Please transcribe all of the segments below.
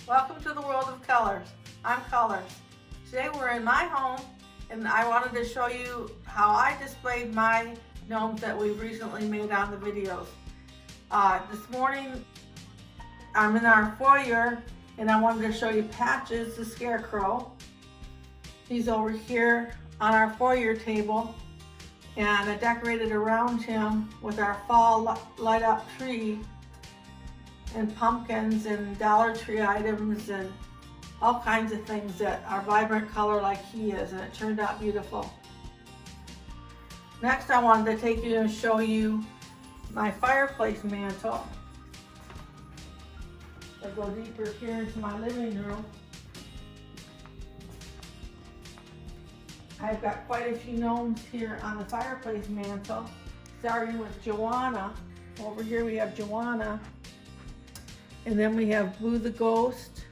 Welcome to the world of colors. I'm Colors. Today we're in my home and I wanted to show you how I displayed my gnomes that we've recently made on the videos. This morning I'm in our foyer and I wanted to show you Patches the Scarecrow. He's over here on our foyer table and I decorated around him with our fall light up tree and pumpkins and Dollar Tree items and all kinds of things that are vibrant color like he is, and it turned out beautiful. Next I wanted to take you and show you my fireplace mantle. I'll go deeper here into my living room. I've got quite a few gnomes here on the fireplace mantle, starting with Joanna. Over here we have Joanna. And then we have Blue the Ghost,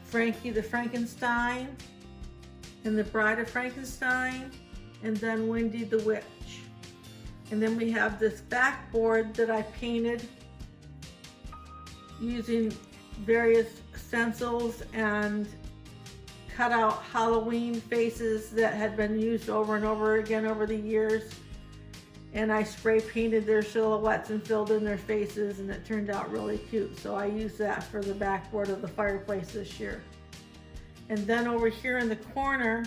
Frankie the Frankenstein, and the Bride of Frankenstein, and then Wendy the Witch. And then we have this backboard that I painted using various stencils and cut out Halloween faces that had been used over and over again over the years. And I spray painted their silhouettes and filled in their faces, and it turned out really cute. So I used that for the backboard of the fireplace this year. And then over here in the corner,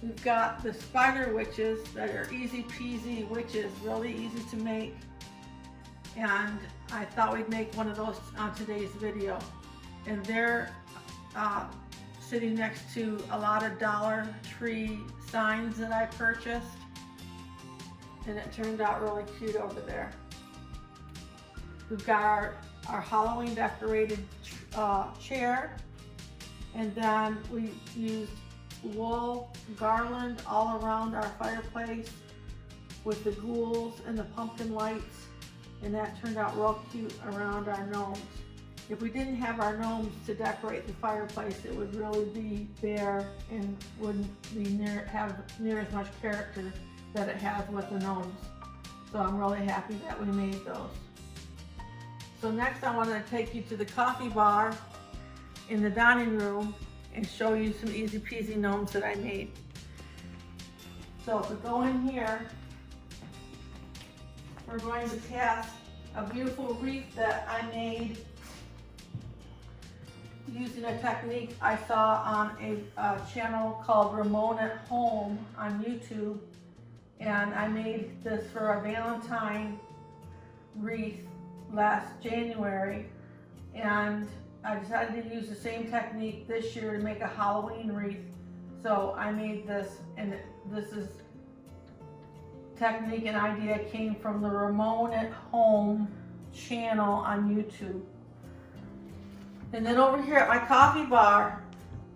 we've got the spider witches that are easy peasy witches, really easy to make. And I thought we'd make one of those on today's video. And they're sitting next to a lot of Dollar Tree signs that I purchased. And it turned out really cute over there. We've got our Halloween decorated chair, and then we used wool garland all around our fireplace with the ghouls and the pumpkin lights, and that turned out real cute around our gnomes. If we didn't have our gnomes to decorate the fireplace, it would really be bare and wouldn't be have near as much character that it has with the gnomes. So I'm really happy that we made those. So next I want to take you to the coffee bar in the dining room and show you some easy peasy gnomes that I made. So to go in here, we're going to cast a beautiful wreath that I made using a technique I saw on a channel called Ramon at Home on YouTube. And I made this for a Valentine wreath last January, and I decided to use the same technique this year to make a Halloween wreath. So I made this, and this is technique and idea came from the Ramon at Home channel on YouTube. And then over here at my coffee bar,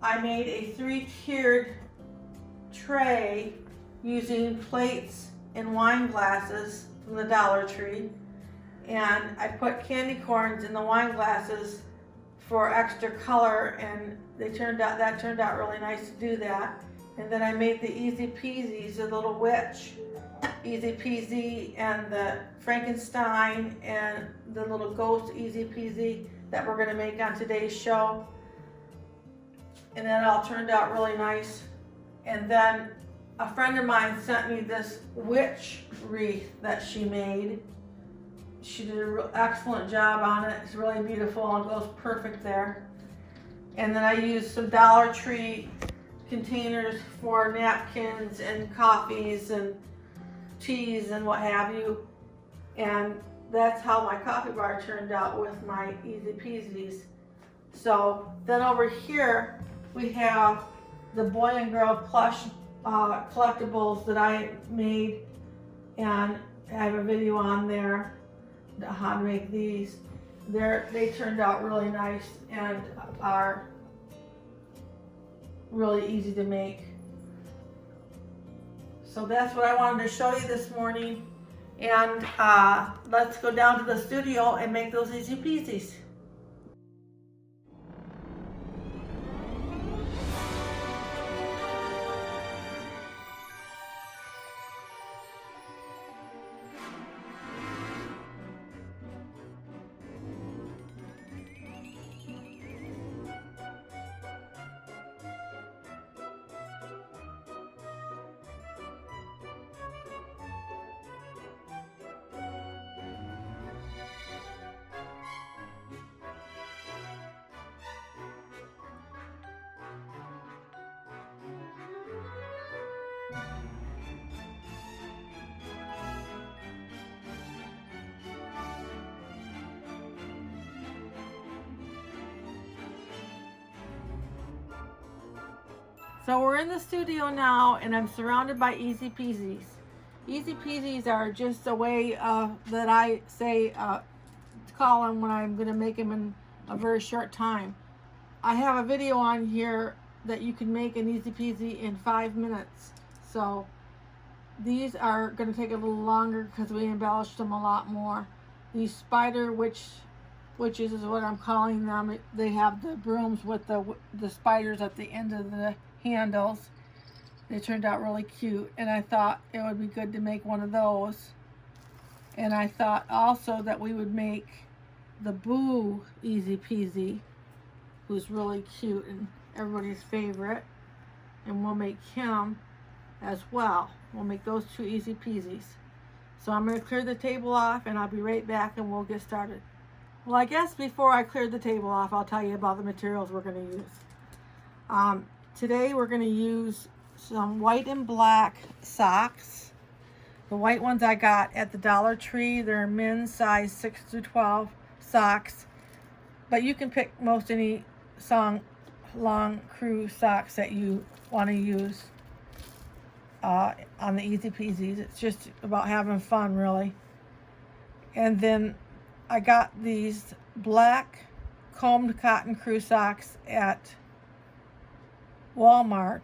I made a 3-tiered tray using plates and wine glasses from the Dollar Tree, and I put candy corns in the wine glasses for extra color, and that turned out really nice to do that. And then I made the Easy Peasies, the little witch, Easy Peasy, and the Frankenstein, and the little ghost Easy Peasy that we're going to make on today's show. And that all turned out really nice. And then a friend of mine sent me this witch wreath that she made. She did an excellent job on it. It's really beautiful and goes perfect there. And then I used some Dollar Tree containers for napkins and coffees and teas and what have you. And that's how my coffee bar turned out with my Easy Peasies. So then over here we have the boy and girl plush collectibles that I made, and I have a video on there how to make these. They turned out really nice and are really easy to make. So that's what I wanted to show you this morning, and let's go down to the studio and make those Easy Peasies. So we're in the studio now, and I'm surrounded by Easy Peasies. Easy Peasies are just a way that I say to call them when I'm going to make them in a very short time. I have a video on here that you can make an Easy Peasy in 5 minutes. So these are going to take a little longer because we embellished them a lot more. These spider witches is what I'm calling them. They have the brooms with the spiders at the end of the handles. They turned out really cute, and I thought it would be good to make one of those. And I thought also that we would make the Boo Easy Peasy, who's really cute and everybody's favorite, and we'll make him as well. We'll make those two Easy Peasies. So I'm going to clear the table off, and I'll be right back and we'll get started. Well, I guess before I clear the table off, I'll tell you about the materials we're going to use. Today we're going to use some white and black socks. The white ones I got at the Dollar Tree. They're men's size 6 through 12 socks. But you can pick most any long crew socks that you want to use on the Easy Peasies. It's just about having fun, really. And then I got these black combed cotton crew socks at Walmart.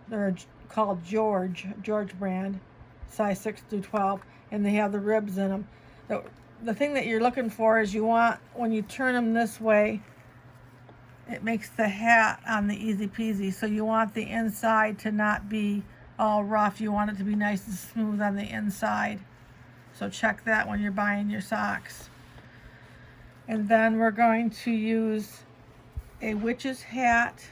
They're called George brand, size 6 through 12, and they have the ribs in them. The thing that you're looking for is you want, when you turn them this way, it makes the hat on the Easy Peasy, so you want the inside to not be all rough. You want it to be nice and smooth on the inside. So check that when you're buying your socks. And then we're going to use a witch's hat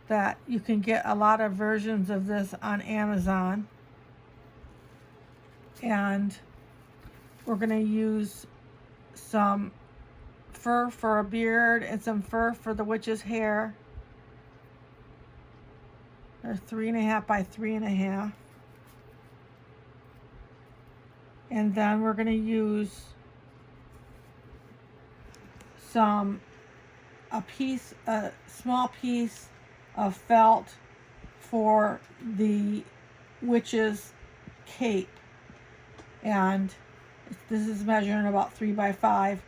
that you can get a lot of versions of this on Amazon. And we're going to use some fur for a beard and some fur for the witch's hair. They're 3.5 by 3.5. And then we're going to use a small piece of felt for the witch's cape, and this is measuring about 3 by 5.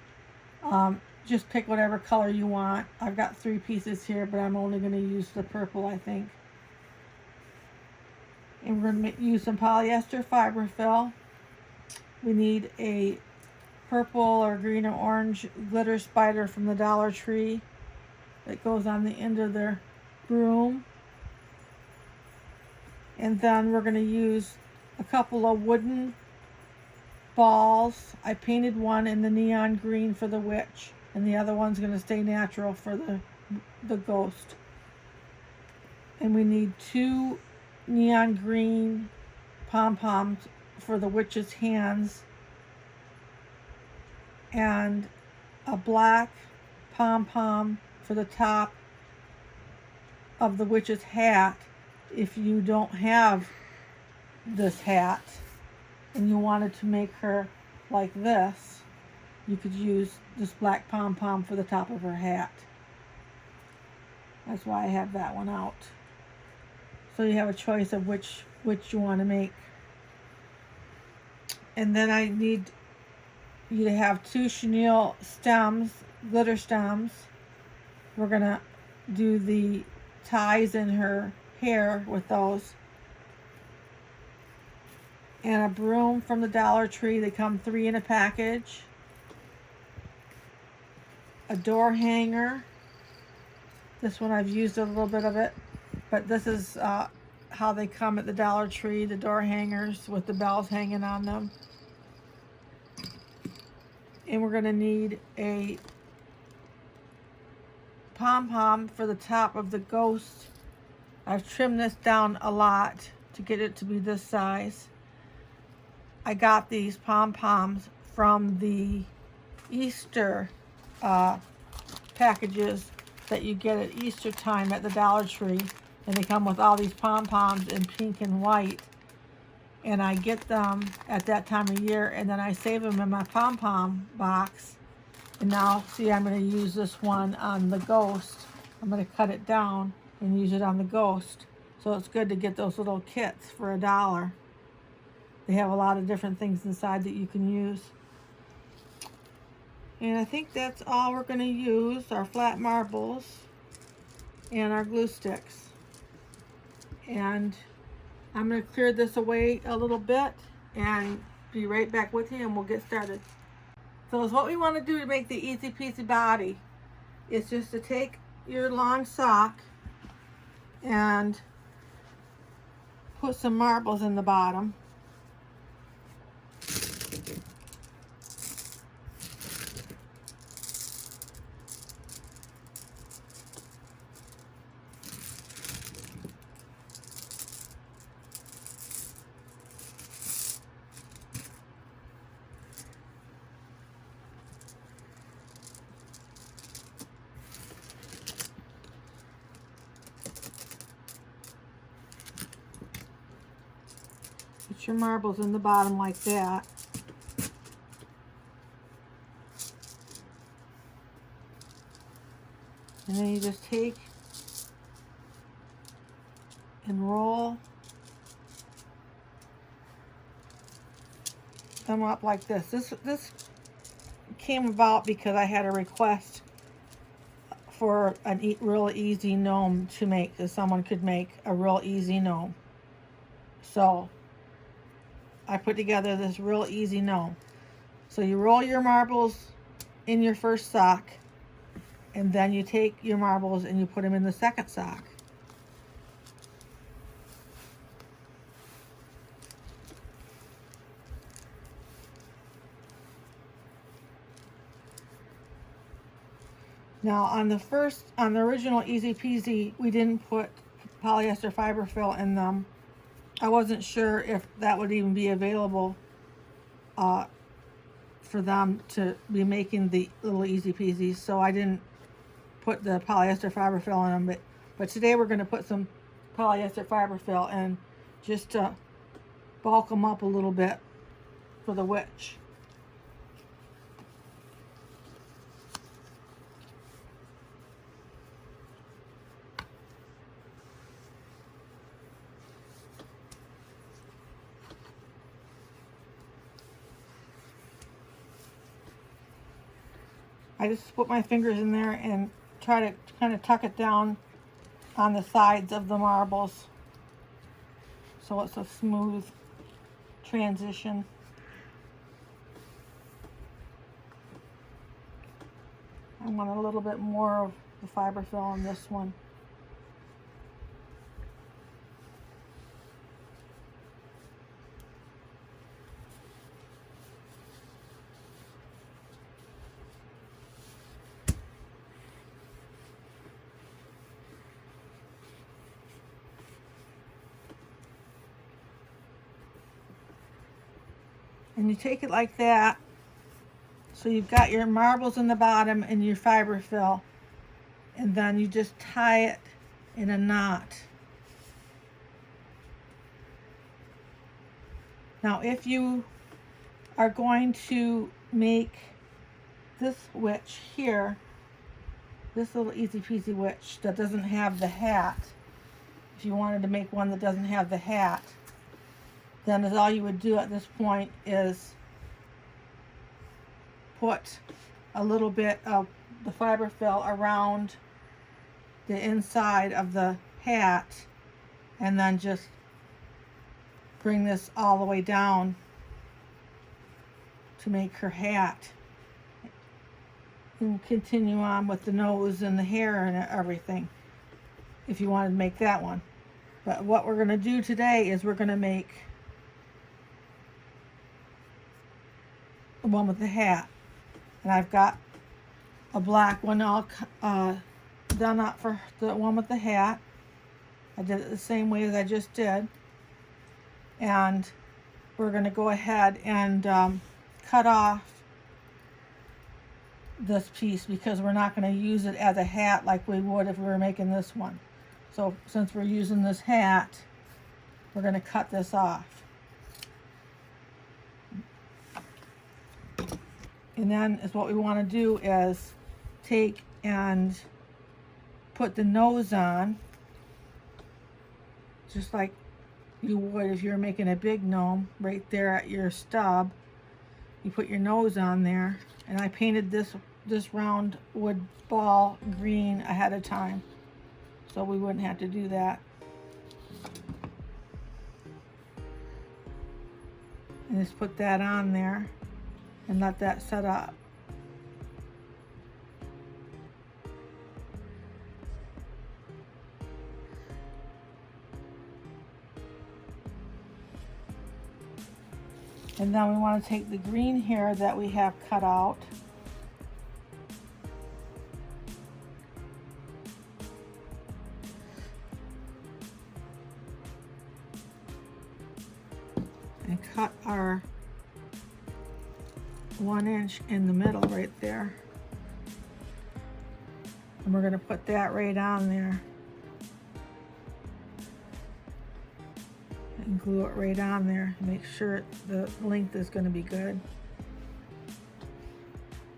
Just pick whatever color you want. I've got 3 pieces here, but I'm only going to use the purple, I think. And we're going to use some polyester fiber fill. We need a purple or green or orange glitter spider from the Dollar Tree that goes on the end of their broom. And then we're going to use a couple of wooden balls. I painted one in the neon green for the witch, and the other one's going to stay natural for the ghost. And we need 2 neon green pom-poms for the witch's hands, and a black pom-pom for the top of the witch's hat. If you don't have this hat and you wanted to make her like this, you could use this black pom-pom for the top of her hat. That's why I have that one out. So you have a choice of which you want to make. And then I need you to have 2 chenille stems, glitter stems. We're going to do the ties in her hair with those. And a broom from the Dollar Tree. They come 3 in a package. A door hanger. This one I've used a little bit of it, but this is how they come at the Dollar Tree, the door hangers with the bells hanging on them. And we're going to need a pom-pom for the top of the ghost. I've trimmed this down a lot to get it to be this size. I got these pom-poms from the Easter packages that you get at Easter time at the Dollar Tree, and they come with all these pom-poms in pink and white. And I get them at that time of year, and then I save them in my pom-pom box. And now, see, I'm going to use this one on the ghost. I'm going to cut it down and use it on the ghost. So it's good to get those little kits for $1. They have a lot of different things inside that you can use. And I think that's all we're going to use, our flat marbles and our glue sticks. And I'm going to clear this away a little bit and be right back with you, and we'll get started. So what we want to do to make the easy peasy body is just to take your long sock and put some marbles in the bottom. Put your marbles in the bottom like that. And then you just take and roll them up like this. This came about because I had a request for a real easy gnome to make, so someone could make a real easy gnome. So I put together this real easy gnome. So you roll your marbles in your first sock, and then you take your marbles and you put them in the second sock. Now on the original Easy Peasy, we didn't put polyester fiber fill in them. I wasn't sure if that would even be available for them to be making the little Easy Peasies, so I didn't put the polyester fiber fill in them. But today we're going to put some polyester fiber fill in just to bulk them up a little bit for the witch. I just put my fingers in there and try to kind of tuck it down on the sides of the marbles so it's a smooth transition. I want a little bit more of the fiber fill on this one. And you take it like that. So you've got your marbles in the bottom and your fiber fill. And then you just tie it in a knot. Now if you are going to make this witch here, this little Easy Peasy witch that doesn't have the hat, if you wanted to make one that doesn't have the hat, then all you would do at this point is put a little bit of the fiber fill around the inside of the hat and then just bring this all the way down to make her hat, and continue on with the nose and the hair and everything if you wanted to make that one. But what we're going to do today is we're going to make the one with the hat. And I've got a black one all done up for the one with the hat. I did it the same way as I just did. And we're going to go ahead and cut off this piece because we're not going to use it as a hat like we would if we were making this one. So since we're using this hat, we're going to cut this off. And then is what we want to do is take and put the nose on. just like you would if you were making a big gnome. Right there at your stub, you put your nose on there, and I painted this round wood ball green ahead of time, so we wouldn't have to do that. And just put that on there and let that set up. And now we want to take the green hair that we have cut out and cut our 1 inch in the middle right there. And we're going to put that right on there and glue it right on there. Make sure the length is going to be good.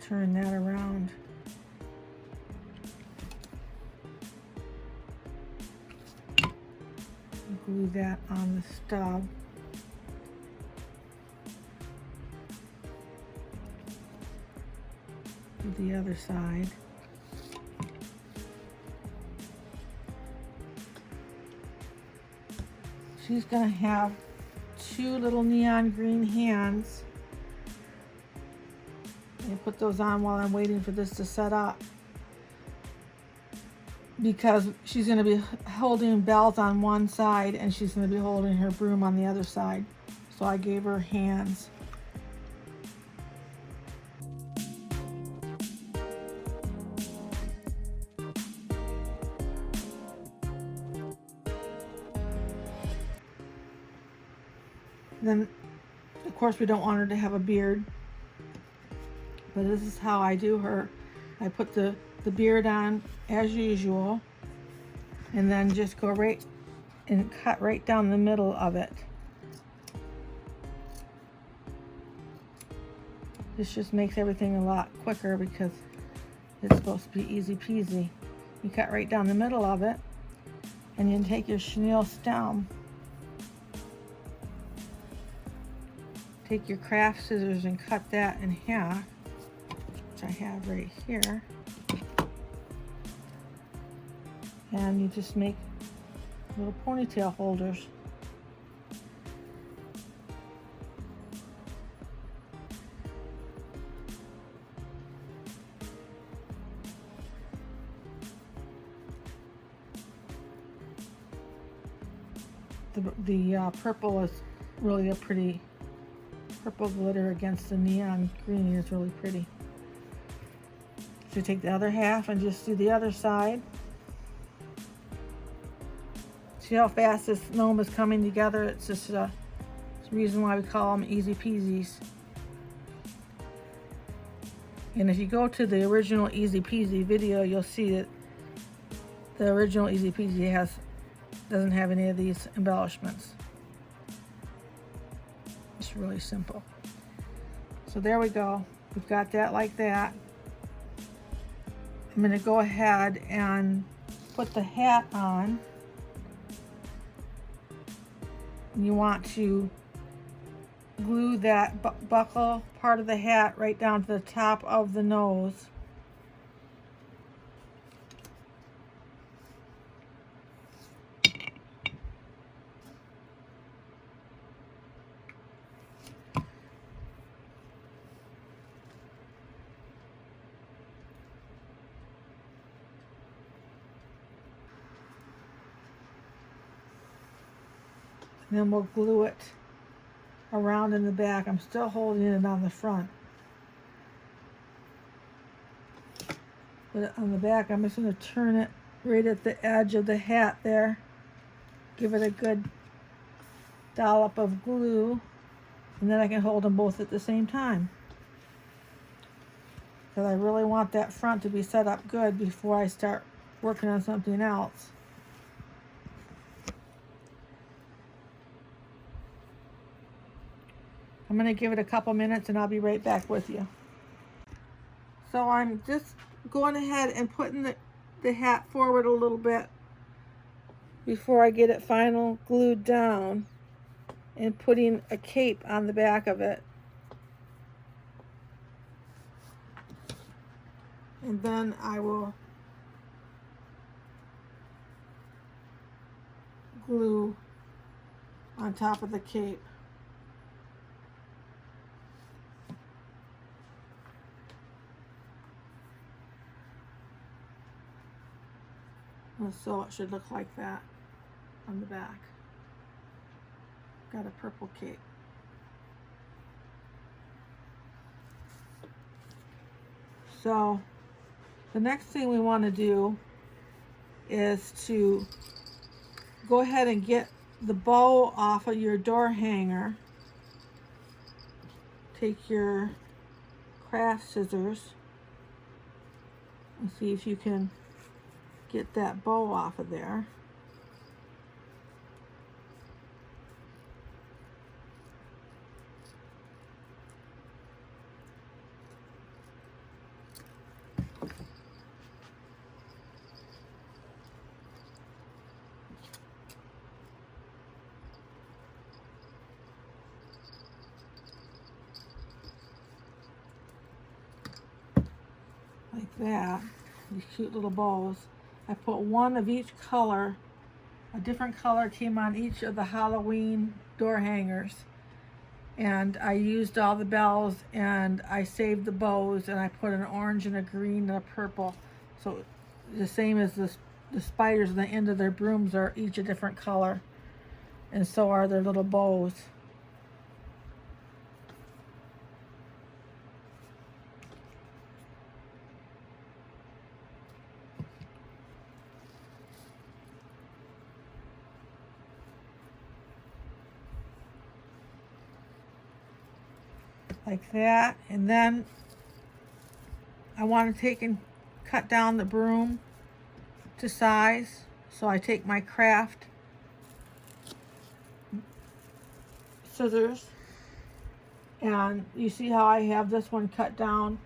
Turn that around. Glue that on the stub. Do the other side. She's going to have 2 little neon green hands. I put those on while I'm waiting for this to set up, because she's going to be holding bells on one side and she's going to be holding her broom on the other side. So I gave her hands. Then, of course, we don't want her to have a beard, but this is how I do her. I put the beard on as usual, and then just go right and cut right down the middle of it. This just makes everything a lot quicker because it's supposed to be easy peasy. You cut right down the middle of it, and you take your chenille stem. Take your craft scissors and cut that in half, which I have right here. And you just make little ponytail holders. The purple is really a pretty purple glitter against the neon green is really pretty. So take the other half and just do the other side. See how fast this gnome is coming together? It's just the reason why we call them easy peasies. And if you go to the original Easy Peasy video, you'll see that the original Easy Peasy doesn't have any of these embellishments. It's really simple. So there we go. We've got that like that. I'm going to go ahead and put the hat on. And you want to glue that buckle part of the hat right down to the top of the nose. And then we'll glue it around in the back. I'm still holding it on the front. But on the back, I'm just going to turn it right at the edge of the hat there. Give it a good dollop of glue. And then I can hold them both at the same time. Because I really want that front to be set up good before I start working on something else. I'm going to give it a couple minutes and I'll be right back with you. So I'm just going ahead and putting the hat forward a little bit before I get it final glued down and putting a cape on the back of it. And then I will glue on top of the cape. And so it should look like that on the back. Got a purple cape. So the next thing we want to do is to go ahead and get the bow off of your door hanger. Take your craft scissors and see if you can get that bow off of there. Like that, these cute little bows. I put one of each color. A different color came on each of the Halloween door hangers. And I used all the bells and I saved the bows and I put an orange and a green and a purple. So the same as the spiders at the end of their brooms are each a different color. And so are their little bows. Like that, and then I want to take and cut down the broom to size. So I take my craft scissors, and you see how I have this one cut down.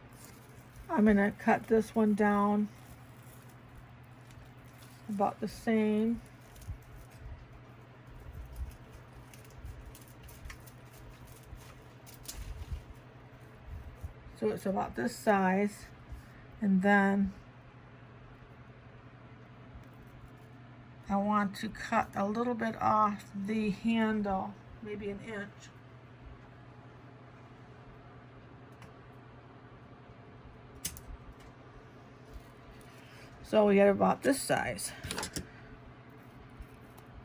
I'm going to cut this one down about the same. So it's about this size, and then I want to cut a little bit off the handle, maybe an inch. So we get about this size.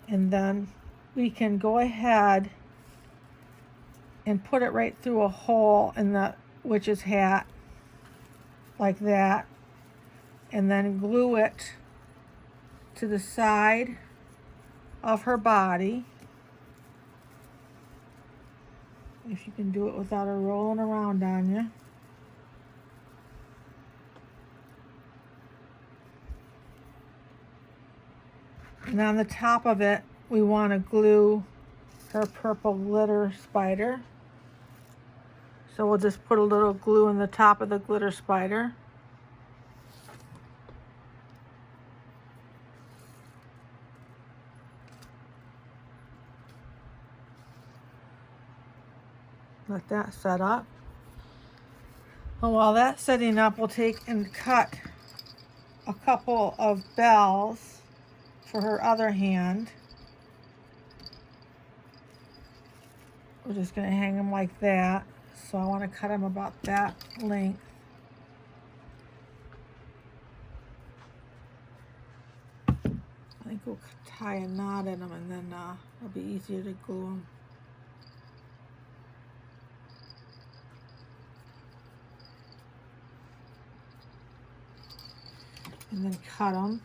And then we can go ahead and put it right through a hole in the witch's hat, like that, and then glue it to the side of her body. If you can do it without her rolling around on you. And on the top of it, we want to glue her purple glitter spider. So we'll just put a little glue in the top of the glitter spider. Let that set up. And while that's setting up, we'll take and cut a couple of bells for her other hand. We're just going to hang them like that. So I want to cut them about that length. I think we'll tie a knot in them, and then it'll be easier to glue them. And then cut them.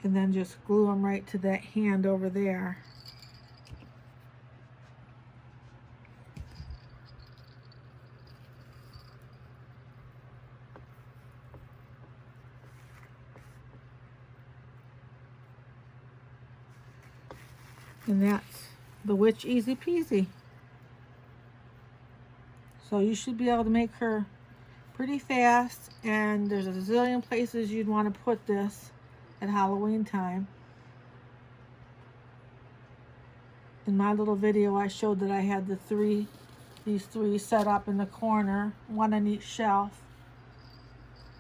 And then just glue them right to that hand over there. And that's the witch Easy Peasy. So you should be able to make her pretty fast, and there's a zillion places you'd want to put this at Halloween time. In my little video, I showed that I had these three set up in the corner, one on each shelf.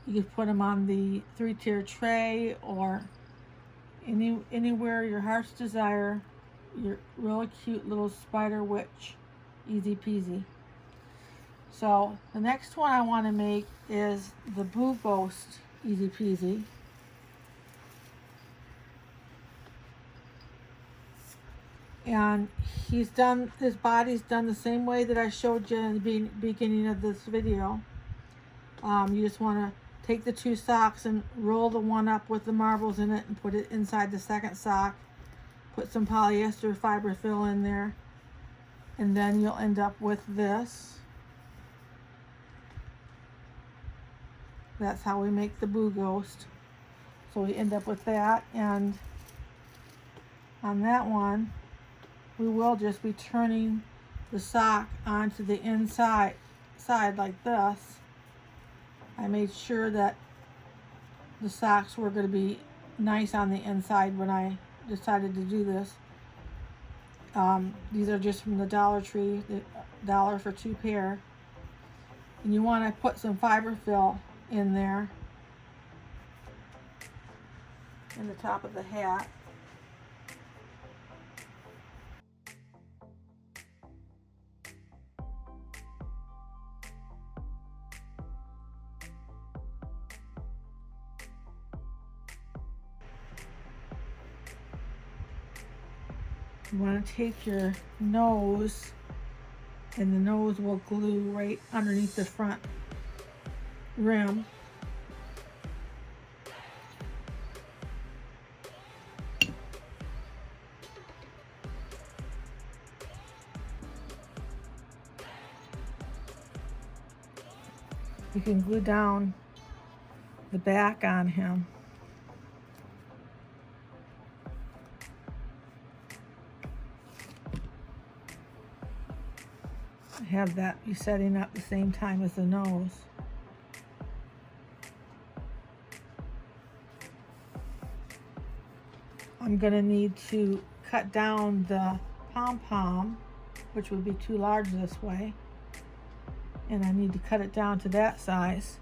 You could put them on the 3-tier tray or anywhere your heart's desire. Your really cute little spider witch, easy peasy. So the next one I want to make is the Boo Ghost, easy peasy. And his body's done the same way that I showed you in the beginning of this video. You just want to take the 2 socks and roll the one up with the marbles in it and put it inside the second sock. Put some polyester fiber fill in there, and then you'll end up with this. That's how we make the Boo Ghost. So we end up with that, and on that one, we will just be turning the sock onto the inside like this. I made sure that the socks were going to be nice on the inside when I decided to do this. These are just from the Dollar Tree, the $1 for 2 pair. And you want to put some fiber fill in there in the top of the hat. You want to take your nose, and the nose will glue right underneath the front rim. You can glue down the back on him. Have that be setting up the same time as the nose. I'm going to need to cut down the pom-pom, which would be too large this way, and I need to cut it down to that size.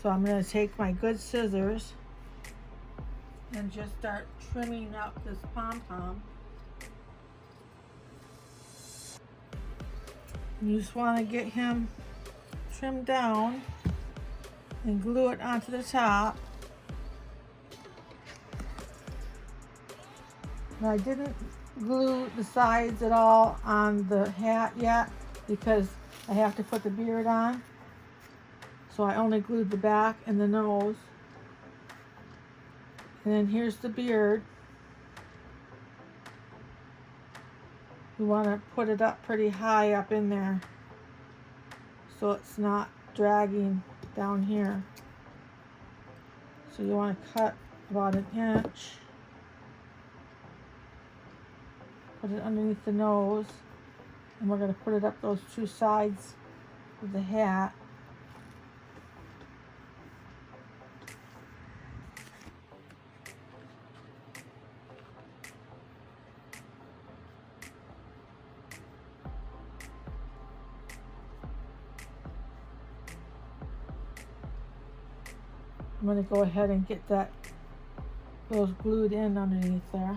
So I'm going to take my good scissors and just start trimming up this pom-pom. You just want to get him trimmed down and glue it onto the top. Now, I didn't glue the sides at all on the hat yet because I have to put the beard on. So I only glued the back and the nose. And then here's the beard. You want to put it up pretty high up in there so it's not dragging down here. So you want to cut about 1 inch. Put it underneath the nose, and we're going to put it up those 2 sides of the hat. I'm going to go ahead and get those glued in underneath there.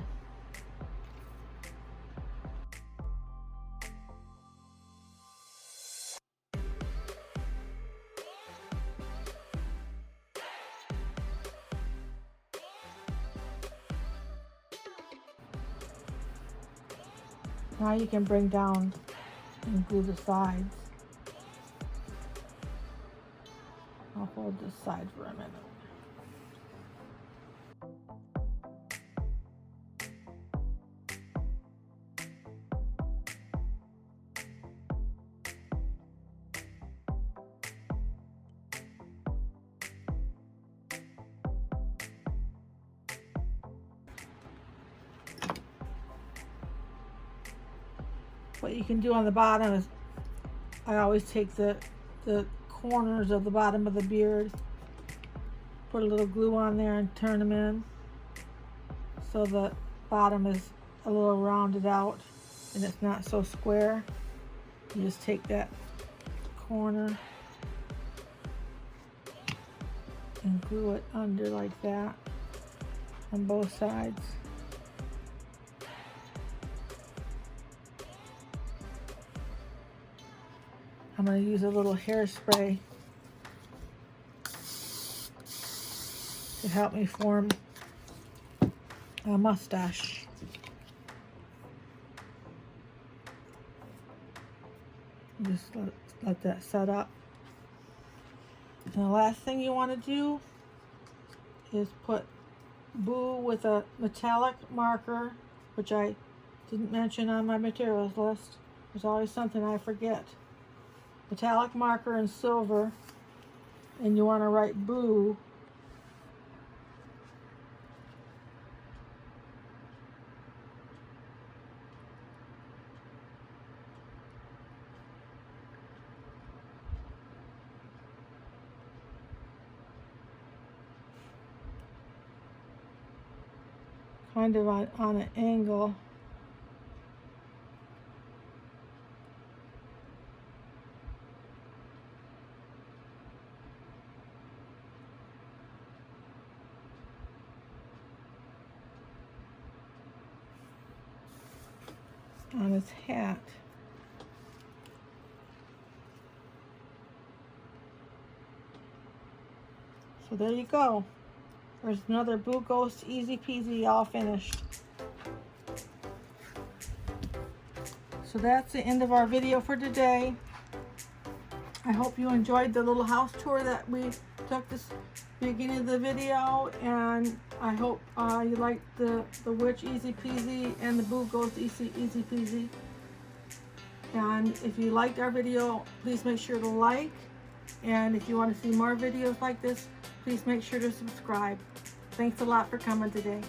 Now you can bring down and glue the sides. I'll hold this side for a minute. What you can do on the bottom is I always take the corners of the bottom of the beard. Put a little glue on there and turn them in so the bottom is a little rounded out and it's not so square. You just take that corner and glue it under like that on both sides. I'm going to use a little hairspray to help me form a mustache. Just let that set up. And the last thing you want to do is put Boo with a metallic marker, which I didn't mention on my materials list. There's always something I forget. Metallic marker in silver, and you want to write Boo kind of on an angle. On his hat. So there you go. There's another Boo Ghost Easy Peasy all finished. So that's the end of our video for today. I hope you enjoyed the little house tour that we took this beginning of the video, and I hope you liked the Witch Easy Peasy and the Boo Ghost Easy Peasy. And if you liked our video, please make sure to like. And if you want to see more videos like this, please make sure to subscribe. Thanks a lot for coming today.